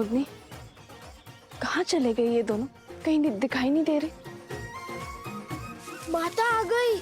विनोदनी, कहाँ चले गए ये दोनों? कहीं दिखाई नहीं दे रहे। माता आ गई।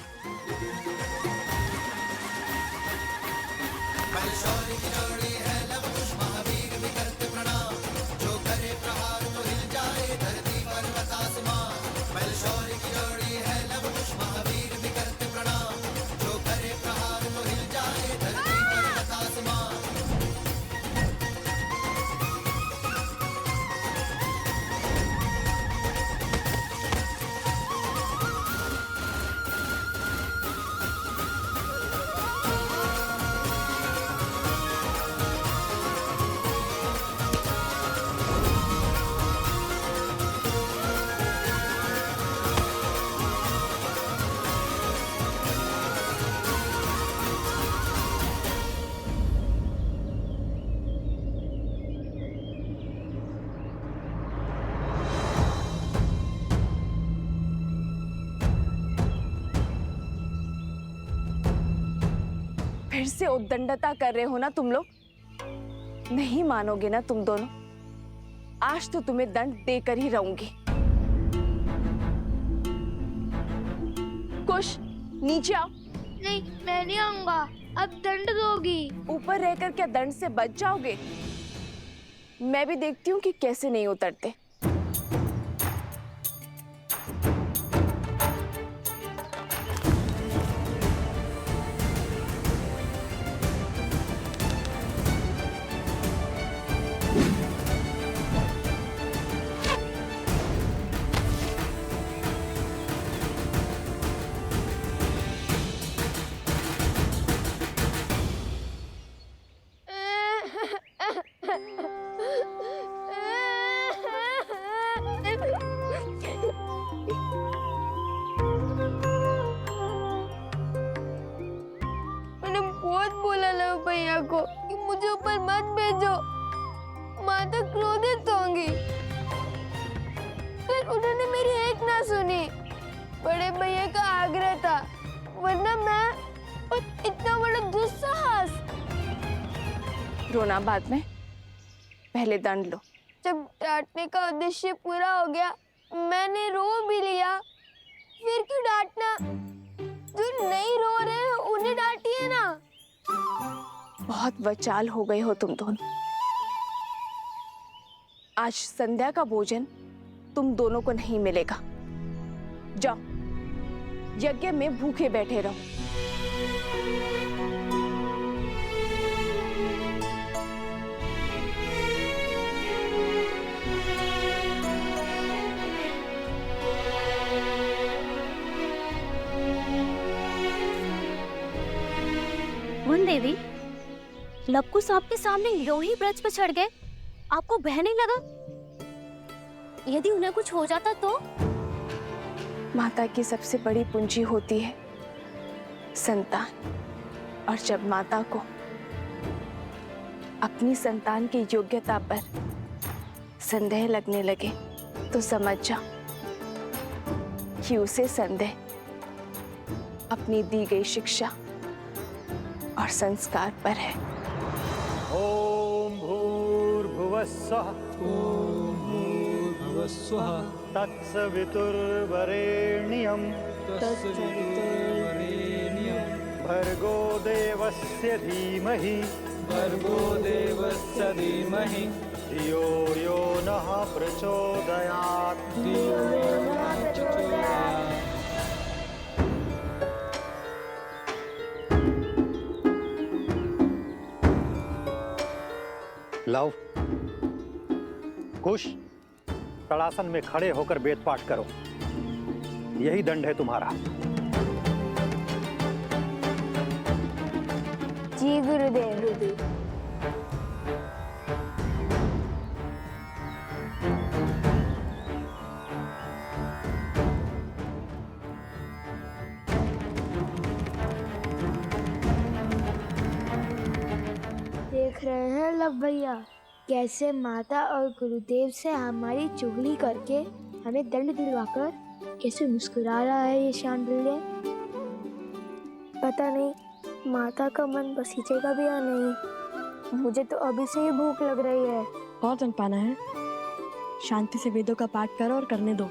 फिर से उद्दंडता कर रहे हो ना तुम लोग? नहीं मानोगे ना तुम दोनों? आज तो तुम्हें दंड देकर ही रहूंगी। कुश, नीचे आओ। नहीं, मैं नहीं आऊंगा। अब दंड दोगी। ऊपर रहकर क्या दंड से बच जाओगे? मैं भी देखती हूँ कि कैसे नहीं उतरते। मैंने बहुत बोला लव भैया को कि मुझे ऊपर मत भेजो, माता क्रोधित होंगी। फिर उन्होंने मेरी एक ना सुनी। बड़े भैया का आग्रह था, वरना मैं और इतना बड़ा दुस्साहस। रोना बाद में, पहले दंड लो। जब डांटने का उद्देश्य पूरा हो गया, मैंने रो भी लिया। फिर क्यों डांटना? जो नहीं रो रहे हैं उन्हें डांटिए ना। बहुत बचाल हो गए हो तुम दोनों। आज संध्या का भोजन तुम दोनों को नहीं मिलेगा। जाओ, यज्ञ में भूखे बैठे रहो। वन देवी, लवकुश आपके सामने यूं ही ब्रज पर चढ़ गए, आपको भय नहीं लगा? यदि उन्हें कुछ हो जाता तो? माता की सबसे बड़ी पूंजी होती है संतान, और जब माता को अपनी संतान की योग्यता पर संदेह लगने लगे तो समझ जाओ कि उसे संदेह अपनी दी गई शिक्षा और संस्कार पर है। ओम भूर्भुवस्सुः तत्सवितुर्वरेण्यं भर्गो देवस्य धीमहि धियो यो नः प्रचोदयात्। लव, कुश, तड़ासन में खड़े होकर वेद पाठ करो। यही दंड है तुम्हारा। जी गुरुदेव। देख रहे हैं लव भैया, कैसे माता और गुरुदेव से हमारी चुगली करके हमें दंड दिलवाकर कैसे मुस्कुरा रहा है ये शांडिल्य। पता नहीं माता का मन बसीचेगा भी या नहीं। मुझे तो अभी से ही भूख लग रही है। और जन पाना है, शांति से वेदों का पाठ करो और करने दो।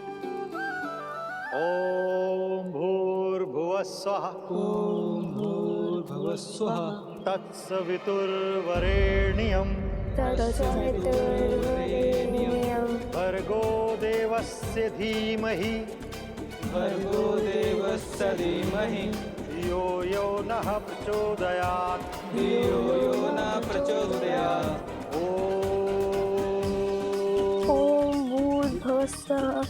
ओम भूर्भुवः स्वः। ओम भूर्भुवः स्वः। तत्सवितुर्वरेण्यं भर्गो देवस्य धीमहि भर्गो देवस्य धीमहि धियो यो नः प्रचोदयात्। धियो यो न प्रचोदयात्। ओम भूर्भुवः स्वः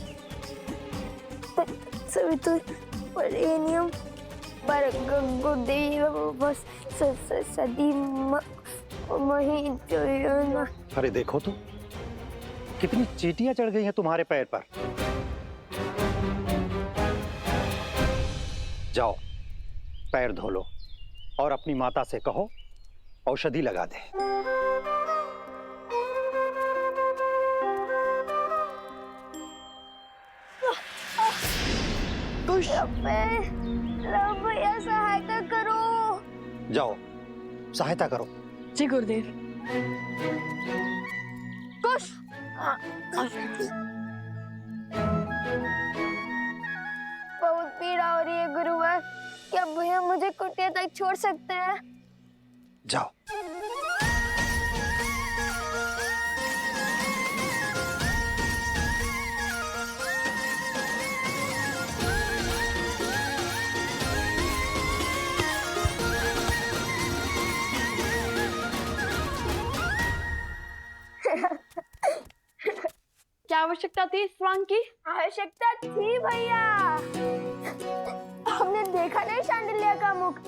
तत्सवितुर्वरेण्यं भर्गो देवस्य धीमहि धियो यो न। अरे देखो तो कितनी चींटियां चढ़ गई हैं तुम्हारे पैर पर। जाओ पैर धो लो और अपनी माता से कहो औषधि लगा दे। भैया सहायता करो। जाओ सहायता करो। जी गुरुदेव। कुश बहुत पीड़ा हो रही है गुरुवर, क्या भैया मुझे कुटिया तक छोड़ सकते हैं? जाओ। क्या आवश्यकता थी इस स्वांग की? आवश्यकता थी भैया। हमने देखा नहीं शांडिल्य का मुख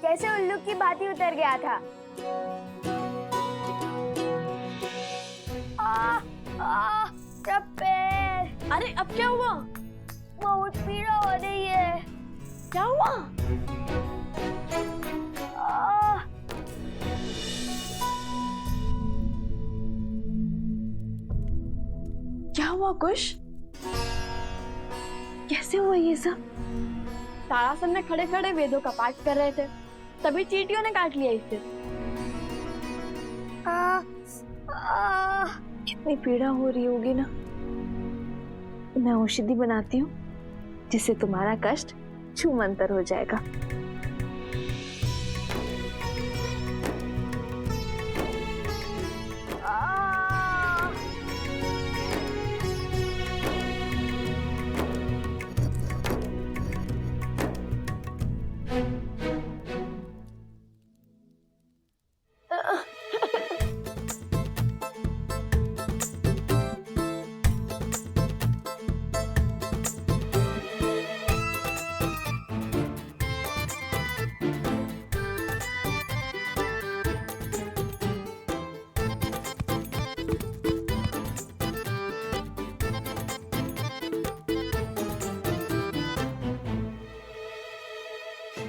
कैसे उल्लू की भांति उतर गया था। मेरा पैर। अरे अब क्या हुआ? बहुत पीड़ा हो रही है। क्या हुआ? क्या हुआ कुश? कैसे हुआ ये सब? तारासन में खड़े खड़े वेदों का पाठ कर रहे थे, तभी चींटियों ने काट लिया इसे। इतनी पीड़ा हो रही होगी ना, मैं औषधि बनाती हूँ जिससे तुम्हारा कष्ट छूमंतर हो जाएगा।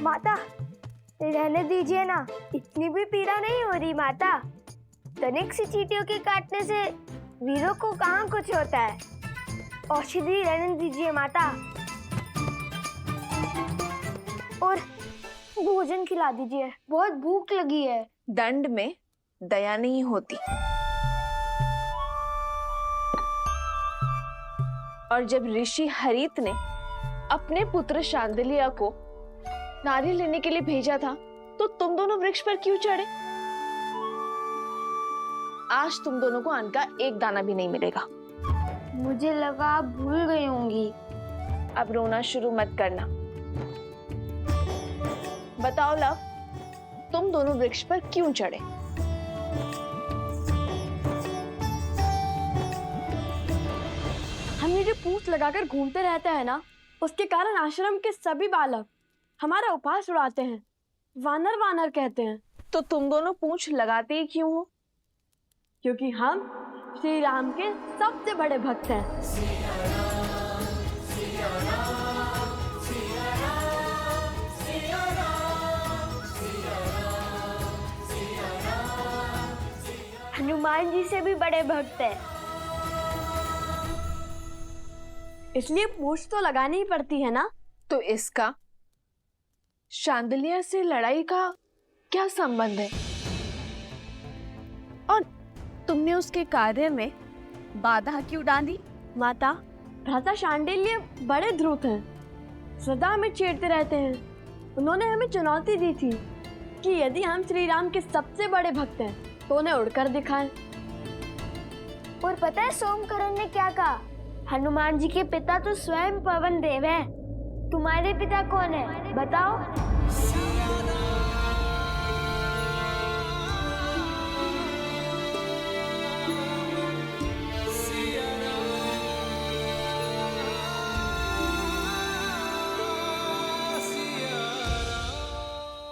माता रहने दीजिए ना, इतनी भी पीड़ा नहीं हो रही माता। तनिक सी चींटियों के काटने से वीरों को कहाँ कुछ होता है। औषधि रहने दीजिए माता, और भोजन खिला दीजिए, बहुत भूख लगी है। दंड में दया नहीं होती, और जब ऋषि हरित ने अपने पुत्र शांडिल्य को नारी लेने के लिए भेजा था तो तुम दोनों वृक्ष पर क्यों चढ़े? आज तुम दोनों को अन्न का एक दाना भी नहीं मिलेगा। मुझे लगा आप भूल गई होंगी। अब रोना शुरू मत करना। बताओ लव, तुम दोनों वृक्ष पर क्यों चढ़े? हम ये जो पूंछ लगाकर घूमते रहते हैं ना, उसके कारण आश्रम के सभी बालक हमारा उपहास उड़ाते हैं, वानर वानर कहते हैं। तो तुम दोनों पूंछ लगाते ही क्यों हो? क्योंकि हम श्री राम के सबसे बड़े भक्त हैं। हनुमान जी से भी बड़े भक्त हैं। इसलिए पूंछ तो लगानी ही पड़ती है ना। तो इसका शांडिल्य से लड़ाई का क्या संबंध है? और तुमने उसके कार्य में बाधा क्यों डाली? माता, भ्राता शांडिल्य बड़े ध्रुत हैं, सदा हमें छेड़ते रहते हैं। उन्होंने हमें चुनौती दी थी कि यदि हम श्री राम के सबसे बड़े भक्त हैं तो उन्हें उड़कर दिखाएं। और पता है सोमकरण ने क्या कहा? हनुमान जी के पिता तो स्वयं पवन देव हैं। तुम्हारे पिता कौन है बताओ?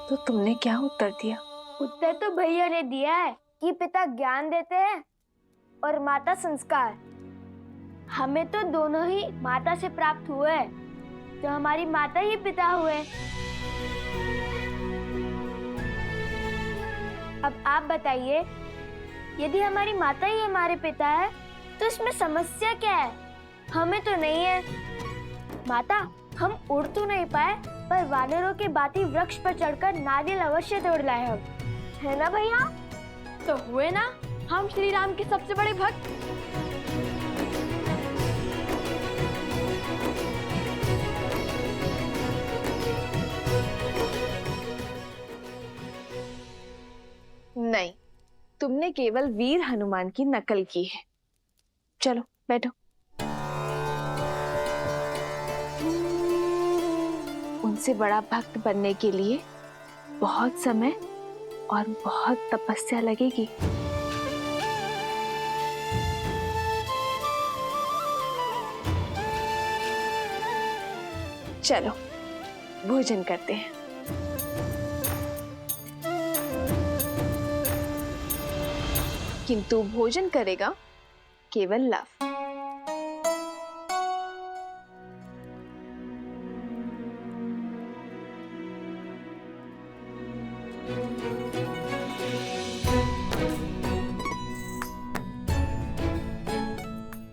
तो तुमने क्या उत्तर दिया? उत्तर तो भैया ने दिया है कि पिता ज्ञान देते हैं और माता संस्कार। हमें तो दोनों ही माता से प्राप्त हुए, तो हमारी माता ही पिता हुए। अब आप बताइए, यदि हमारी माता ही हमारे पिता है तो इसमें समस्या क्या है? हमें तो नहीं है। माता, हम उड़ तो नहीं पाए, पर वानरों के बाती वृक्ष पर चढ़कर नारियल अवश्य तोड़ लाए हम, है ना भैया? तो हुए ना हम श्री राम के सबसे बड़े भक्त। नहीं, तुमने केवल वीर हनुमान की नकल की है। चलो बैठो। उनसे बड़ा भक्त बनने के लिए बहुत समय और बहुत तपस्या लगेगी। चलो भोजन करते हैं। किंतु भोजन करेगा केवल लव।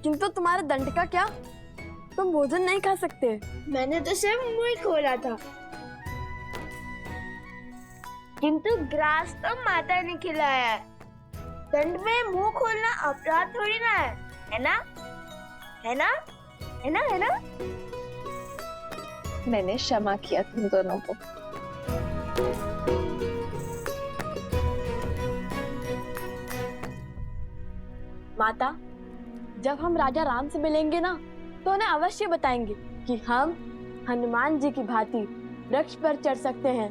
किंतु तुम्हारे दंड का क्या? तुम भोजन नहीं खा सकते। मैंने तो सिर्फ मुंह ही खोला था, किंतु ग्रास तो माता ने खिलाया है। दंड में मुंह खोलना अपराध थोड़ी ना है ना? है ना? है ना? है ना? मैंने क्षमा किया तुम दोनों को। माता, जब हम राजा राम से मिलेंगे ना तो उन्हें अवश्य बताएंगे कि हम हनुमान जी की भांति वृक्ष पर चढ़ सकते हैं,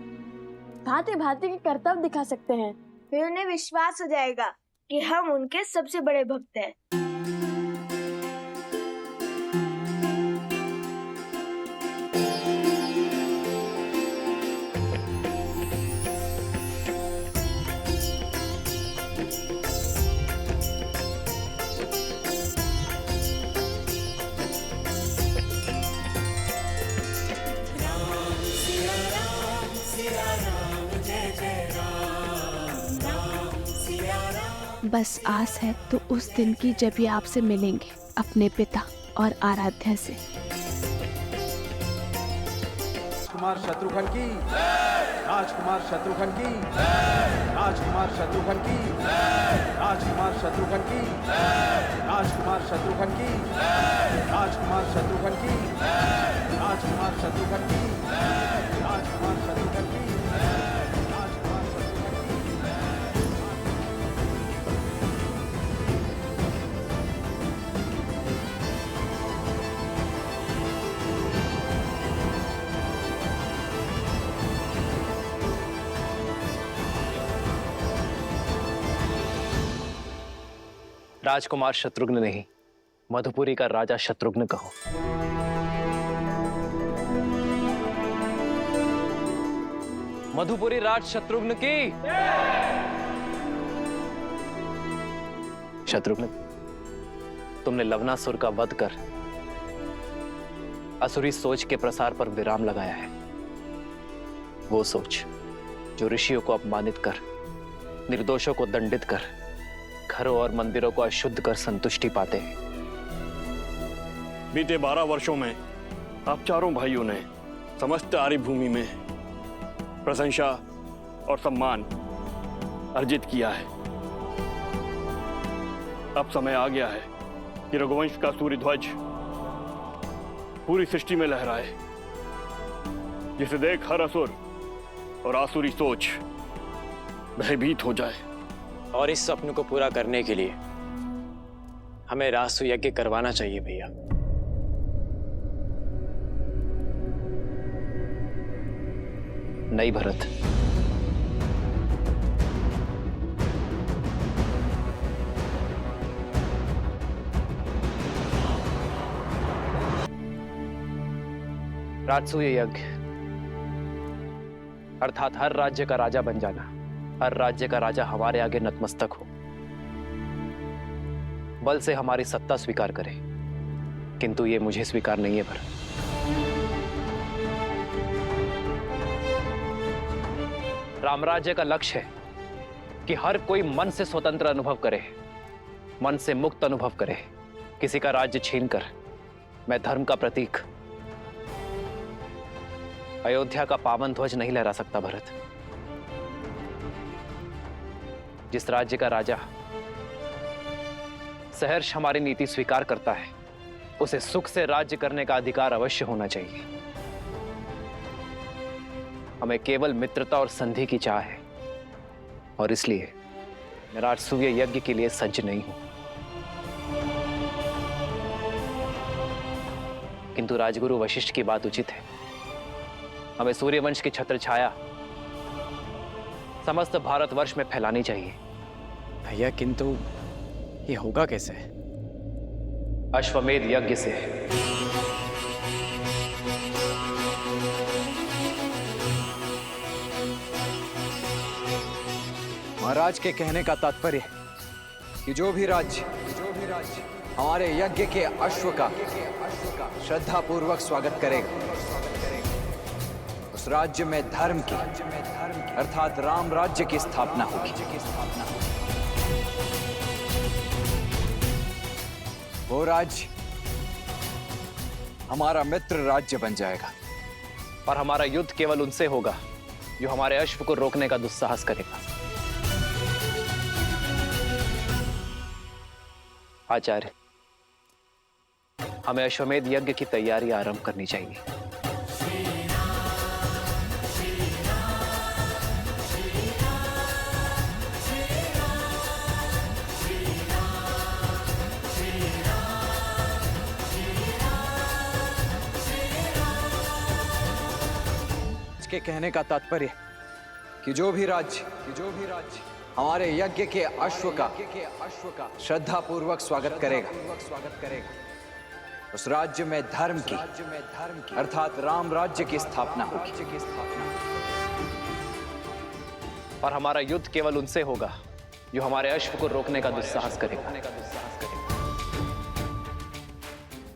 भांति भांति के कर्तव्य दिखा सकते हैं। फिर उन्हें विश्वास हो जाएगा कि हम उनके सबसे बड़े भक्त हैं। बस आस है तो उस दिन की जब ये आपसे मिलेंगे अपने पिता और आराध्या से। राजकुमार शत्रुघ्न की, राजकुमार शत्रुघ्न की, राजकुमार शत्रुघ्न की, राजकुमार शत्रुघ्न की, राजकुमार शत्रुघ्न की, राजकुमार शत्रुघ्न की, राजकुमार शत्रुघ्न की, राजकुमार शत्रुघ्न की। राजकुमार शत्रुघ्न नहीं, मधुपुरी का राजा शत्रुघ्न कहो। मधुपुरी राज शत्रुघ्न की। शत्रुघ्न, तुमने लवनासुर का वध कर असुरी सोच के प्रसार पर विराम लगाया है। वो सोच जो ऋषियों को अपमानित कर, निर्दोषों को दंडित कर, घरों और मंदिरों को अशुद्ध कर संतुष्टि पाते हैं। बीते 12 वर्षों में आप चारों भाइयों ने समस्त आर्य भूमि में प्रशंसा और सम्मान अर्जित किया है। अब समय आ गया है कि रघुवंश का सूर्य ध्वज पूरी सृष्टि में लहराए, जिसे देख हर असुर और आसुरी सोच भयभीत हो जाए। और इस सपने को पूरा करने के लिए हमें रासु यज्ञ करवाना चाहिए भैया। नहीं भरत, राजसूय यज्ञ अर्थात हर राज्य का राजा बन जाना, हर राज्य का राजा हमारे आगे नतमस्तक हो, बल से हमारी सत्ता स्वीकार करे, किंतु ये मुझे स्वीकार नहीं है भरत। रामराज्य का लक्ष्य है कि हर कोई मन से स्वतंत्र अनुभव करे, मन से मुक्त अनुभव करे। किसी का राज्य छीनकर मैं धर्म का प्रतीक अयोध्या का पावन ध्वज नहीं लहरा सकता भरत। जिस राज्य का राजा सहर्ष हमारी नीति स्वीकार करता है, उसे सुख से राज्य करने का अधिकार अवश्य होना चाहिए। हमें केवल मित्रता और संधि की चाह है, और इसलिए मैं राजसूय यज्ञ के लिए सज्ज नहीं हूं। किंतु राजगुरु वशिष्ठ की बात उचित है। हमें सूर्यवंश की छत्र छाया समस्त भारतवर्ष में फैलानी चाहिए। भैया किंतु ये होगा कैसे? अश्वमेध यज्ञ से। महाराज के कहने का तात्पर्य कि जो भी राज्य हमारे यज्ञ के अश्व का श्रद्धा पूर्वक स्वागत करेगा, उस राज्य में धर्म की अर्थात राम राज्य की स्थापना होगी। वो राज्य हमारा मित्र राज्य बन जाएगा। और हमारा युद्ध केवल उनसे होगा जो हमारे अश्व को रोकने का दुस्साहस करेगा। आचार्य, हमें अश्वमेध यज्ञ की तैयारी आरंभ करनी चाहिए। के कहने का तात्पर्य कि जो भी राज्य हमारे यज्ञ के अश्व का श्रद्धा पूर्वक स्वागत करेगा, उस राज्य में धर्म की अर्थात राम राज्य की स्थापना होगी। और हमारा युद्ध केवल उनसे होगा जो हमारे अश्व को रोकने का दुस्साहस करेगा।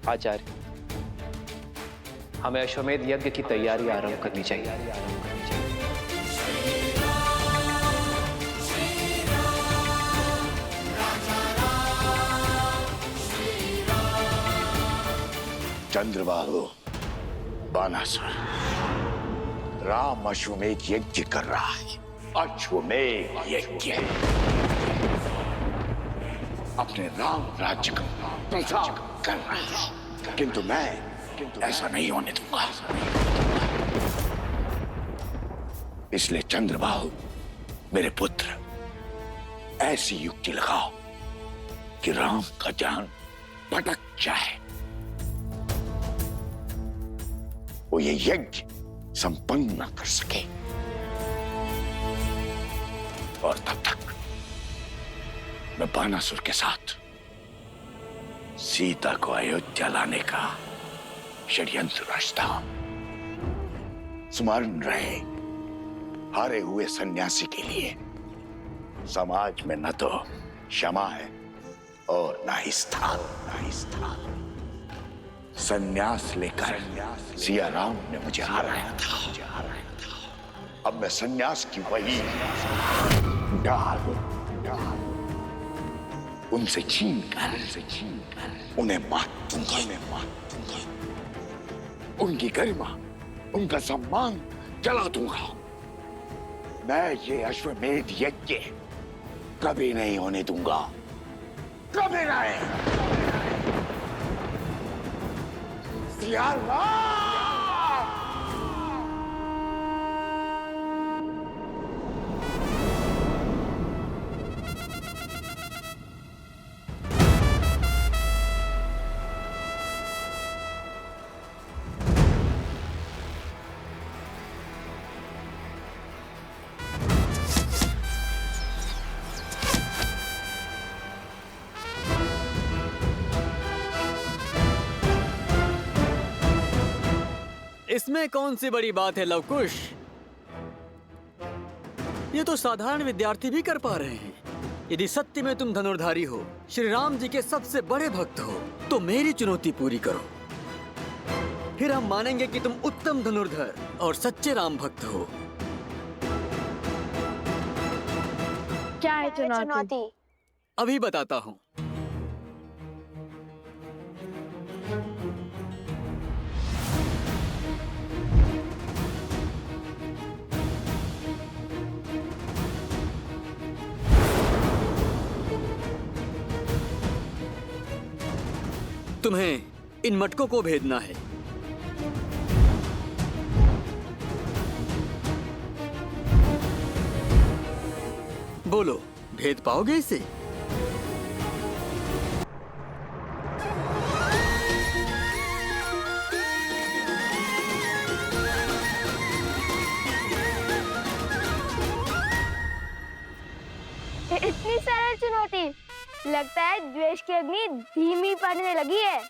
आचार्य, हमें अश्वमेध यज्ञ की तैयारी आरंभ करनी चाहिए। चंद्रबाहु, बानासुर, राम अश्वमेध यज्ञ कर रहा है। अश्वमेध यज्ञ अपने राम राज्य का प्रचार कर रहा है, किंतु मैं ऐसा नहीं होने दूंगा। इसलिए चंद्रबाहु, मेरे पुत्र, ऐसी युक्ति लगाओ कि राम का ध्यान भटक जाए, वो ये यज्ञ संपन्न न कर सके। और तब तक मैं बानासुर के साथ सीता को अयोध्या लाने का षड्यंत्र रचता हूं। स्मरण रहे, हारे हुए सन्यासी के लिए समाज में न तो क्षमा है और न ही स्थान। सन्यास लेकर सिया राम ने मुझे हराया था। अब मैं सन्यास की वही ढाल उनसे छीन कर उन्हें मार दूंगा। उनकी गरिमा, उनका सम्मान जला दूंगा। मैं ये अश्वमेध यज्ञ कभी नहीं होने दूंगा। कबीर आए। सिया राम। इसमें कौन सी बड़ी बात है लवकुश? ये तो साधारण विद्यार्थी भी कर पा रहे हैं। यदि सत्य में तुम धनुर्धारी हो, श्री राम जी के सबसे बड़े भक्त हो, तो मेरी चुनौती पूरी करो। फिर हम मानेंगे कि तुम उत्तम धनुर्धर और सच्चे राम भक्त हो। क्या है चुनौती? अभी बताता हूँ। तुम्हें इन मटकों को भेदना है। बोलो, भेद पाओगे इसे? इतनी सरल चुनौती, लगता है द्वेष की अग्नि धीमी पड़ने लगी है।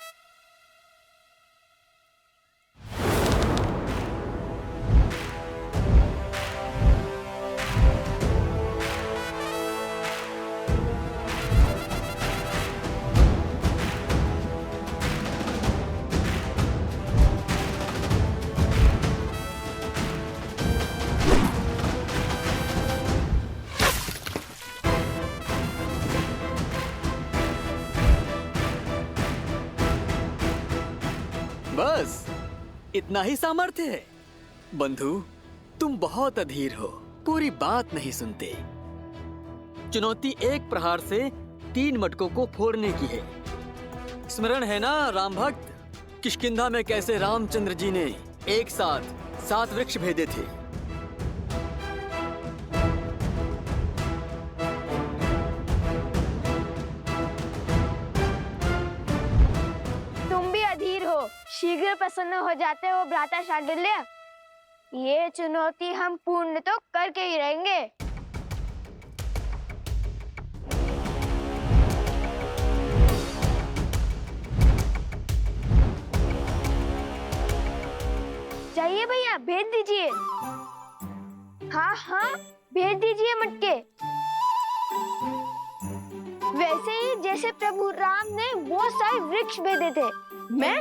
बस इतना ही सामर्थ्य है? बंधु, तुम बहुत अधीर हो, पूरी बात नहीं सुनते। चुनौती एक प्रहार से 3 मटकों को फोड़ने की है। स्मरण है ना राम भक्त, किष्किंधा में कैसे रामचंद्र जी ने एक साथ 7 वृक्ष भेदे थे। शीघ्र प्रसन्न हो जाते हो भ्राता शांडिल्य। ये चुनौती हम पूर्ण तो करके ही रहेंगे। चाहिए भैया, भेज दीजिए। हाँ हाँ, भेज दीजिए मटके। वैसे ही जैसे प्रभु राम ने वो सारे वृक्ष भेदे थे। मैं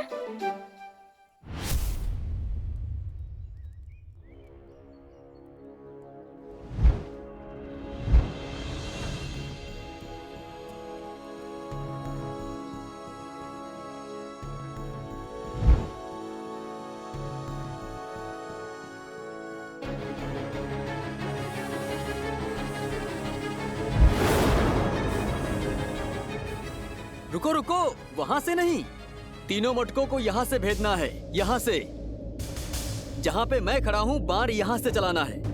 रुको रुको, वहां से नहीं, तीनों मटकों को यहाँ से भेजना है। यहाँ से, जहाँ पे मैं खड़ा हूँ, बाण यहाँ से चलाना है।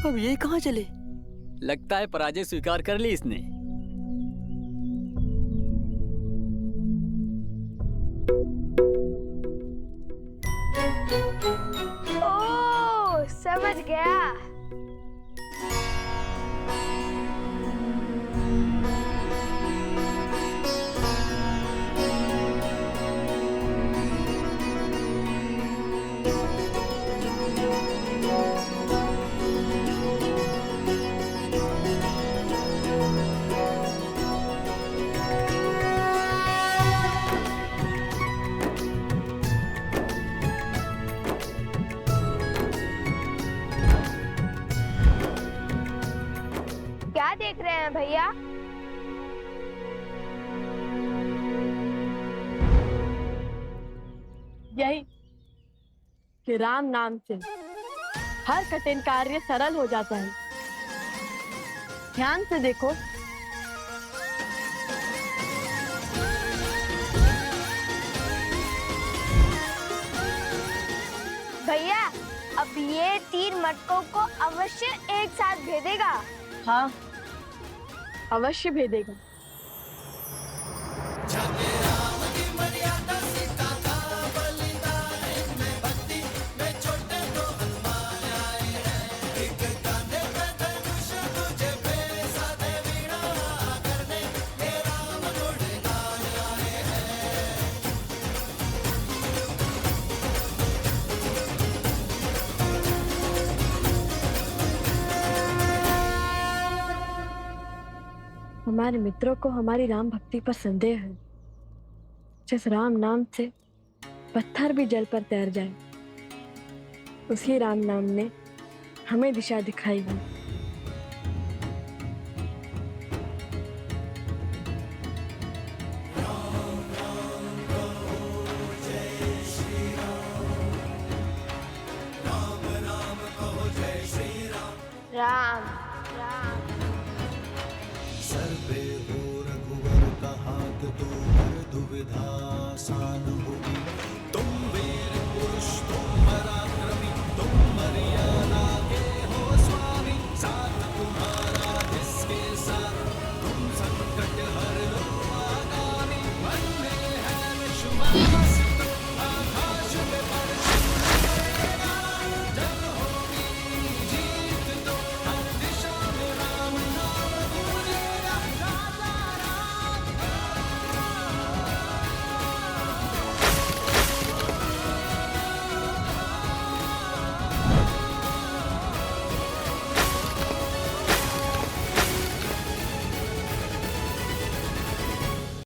अब ये कहाँ चले? लगता है पराजय स्वीकार कर ली इसने। ओह, गया। क्या देख रहे हैं भैया? यही कि राम नाम से हर कठिन कार्य सरल हो जाता है। ध्यान से देखो, भैया अब ये 3 मटकों को अवश्य एक साथ भेदेगा। हाँ अवश्य भेदेगा। हमारे मित्रों को हमारी राम भक्ति पर संदेह है। जिस राम नाम से पत्थर भी जल पर तैर जाए, उसी राम नाम ने हमें दिशा दिखाई है। राम सर पे हो रघुवर का हाथ तो हर दुविधा आसान